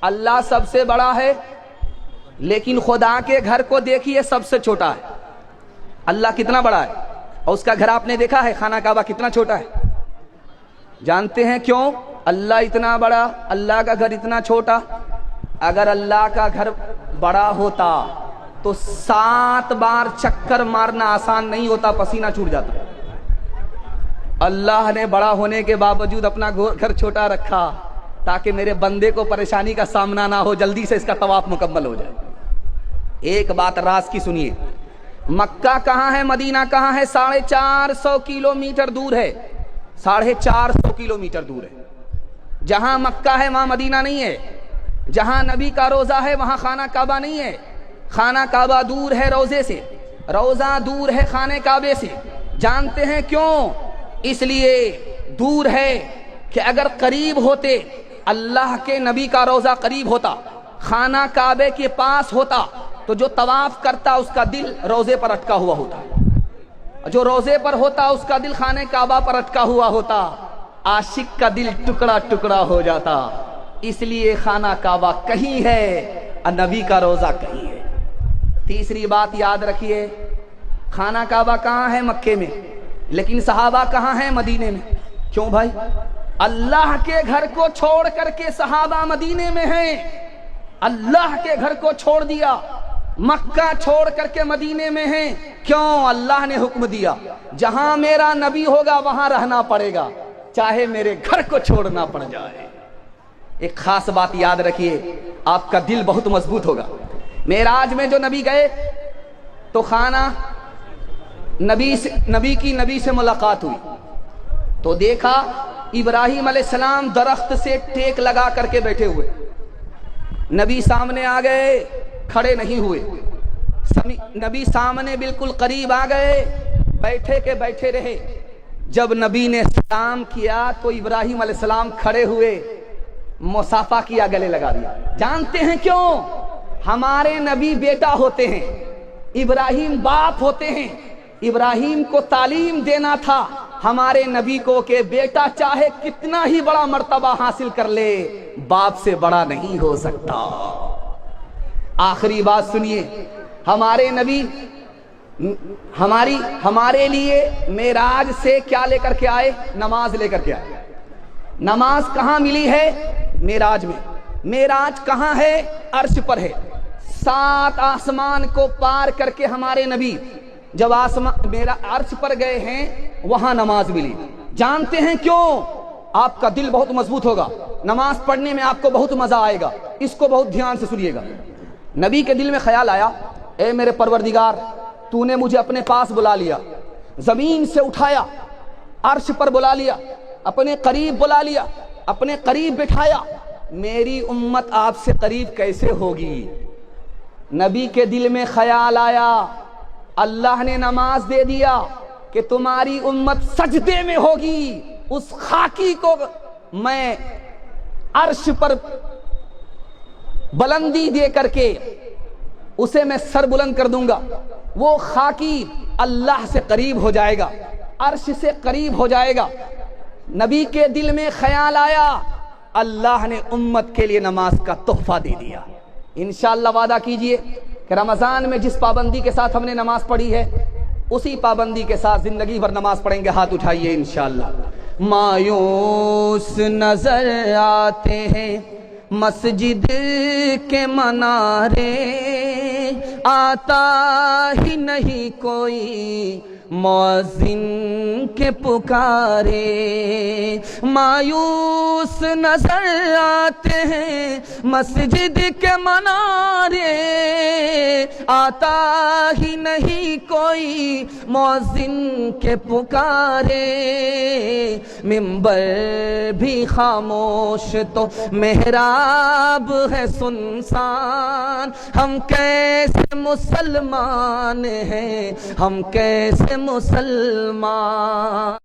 اللہ سب سے بڑا ہے، لیکن خدا کے گھر کو دیکھیے سب سے چھوٹا ہے۔ اللہ کتنا بڑا ہے اور اس کا گھر آپ نے دیکھا ہے خانہ کعبہ کتنا چھوٹا ہے؟ جانتے ہیں کیوں اللہ اتنا بڑا، اللہ کا گھر اتنا چھوٹا؟ اگر اللہ کا گھر بڑا ہوتا تو 7 بار چکر مارنا آسان نہیں ہوتا، پسینہ چھوٹ جاتا۔ اللہ نے بڑا ہونے کے باوجود اپنا گھر چھوٹا رکھا تاکہ میرے بندے کو پریشانی کا سامنا نہ ہو، جلدی سے اس کا طواف مکمل ہو جائے۔ ایک بات راز کی سنیے، مکہ کہاں ہے، مدینہ کہاں ہے؟ 450 کلومیٹر دور ہے، 450 کلومیٹر دور ہے۔ جہاں مکہ ہے وہاں مدینہ نہیں ہے، جہاں نبی کا روزہ ہے وہاں خانہ کعبہ نہیں ہے۔ خانہ کعبہ دور ہے روزے سے، روزہ دور ہے خانہ کعبے سے۔ جانتے ہیں کیوں؟ اس لیے دور ہے کہ اگر قریب ہوتے، اللہ کے نبی کا روزہ قریب ہوتا، خانہ کعبے کے پاس ہوتا، تو جو طواف کرتا اس کا دل روزے پر اٹکا ہوا ہوتا، جو روزے پر ہوتا اس کا دل خانہ کعبہ پر اٹکا ہوا ہوتا، عاشق کا دل ٹکڑا ٹکڑا ہو جاتا۔ اس لیے خانہ کعبہ کہیں ہے اور نبی کا روزہ کہیں ہے۔ تیسری بات یاد رکھیے، خانہ کعبہ کہاں ہے؟ مکے میں، لیکن صحابہ کہاں ہیں؟ مدینے میں۔ کیوں بھائی؟ اللہ کے گھر کو چھوڑ کر کے صحابہ مدینے میں ہیں، اللہ کے گھر کو چھوڑ دیا، مکہ چھوڑ کر کے مدینے میں ہیں۔ کیوں؟ اللہ نے حکم دیا جہاں میرا نبی ہوگا وہاں رہنا پڑے گا، چاہے میرے گھر کو چھوڑنا پڑ جائے۔ ایک خاص بات یاد رکھیے، آپ کا دل بہت مضبوط ہوگا۔ معراج میں جو نبی گئے تو خانہ نبی سے ملاقات ہوئی تو دیکھا ابراہیم علیہ السلام درخت سے ٹیک لگا کر کے بیٹھے ہوئے۔ نبی سامنے آ گئے، کھڑے نہیں ہوئے۔ نبی سامنے بالکل قریب آ گئے، بیٹھے کے بیٹھے رہے۔ جب نبی نے سلام کیا تو ابراہیم علیہ السلام کھڑے ہوئے، مصافحہ کیا، گلے لگا دیا۔ جانتے ہیں کیوں؟ ہمارے نبی بیٹا ہوتے ہیں، ابراہیم باپ ہوتے ہیں۔ ابراہیم کو تعلیم دینا تھا ہمارے نبی کو کہ بیٹا چاہے کتنا ہی بڑا مرتبہ حاصل کر لے، باپ سے بڑا نہیں ہو سکتا۔ آخری بات سنیے، ہمارے نبی ہمارے لیے معراج سے کیا لے کر کے آئے؟ نماز لے کر کے آئے۔ نماز کہاں ملی ہے؟ معراج میں۔ معراج کہاں ہے؟ عرش پر ہے۔ 7 آسمان کو پار کر کے ہمارے نبی جب عرش پر گئے ہیں وہاں نماز ملی۔ جانتے ہیں کیوں؟ آپ کا دل بہت مضبوط ہوگا، نماز پڑھنے میں آپ کو بہت مزہ آئے گا۔ اس کو بہت دھیان سے سنیے گا۔ نبی کے دل میں خیال آیا، اے میرے پروردگار، تو نے مجھے اپنے پاس بلا لیا، زمین سے اٹھایا، عرش پر بلا لیا، اپنے قریب بلا لیا، اپنے قریب بٹھایا، میری امت آپ سے قریب کیسے ہوگی؟ نبی کے دل میں خیال آیا، اللہ نے نماز دے دیا کہ تمہاری امت سجدے میں ہوگی، اس خاکی کو میں عرش پر بلندی دے کر کے اسے میں سر بلند کر دوں گا، وہ خاکی اللہ سے قریب ہو جائے گا، عرش سے قریب ہو جائے گا۔ نبی کے دل میں خیال آیا، اللہ نے امت کے لیے نماز کا تحفہ دے دیا۔ انشاءاللہ وعدہ کیجئے کہ رمضان میں جس پابندی کے ساتھ ہم نے نماز پڑھی ہے اسی پابندی کے ساتھ زندگی بھر نماز پڑھیں گے۔ ہاتھ اٹھائیے انشاءاللہ۔ مایوس نظر آتے ہیں مسجد کے منارے، آتا ہی نہیں کوئی مؤذن کے پکارے، مایوس نظر آتے ہیں مسجد کے منارے، آتا ہی نہیں کوئی مؤذن کے پکارے، ممبر بھی خاموش تو محراب ہے سنسان، ہم کیسے مسلمان ہیں، ہم کیسے مسلمان۔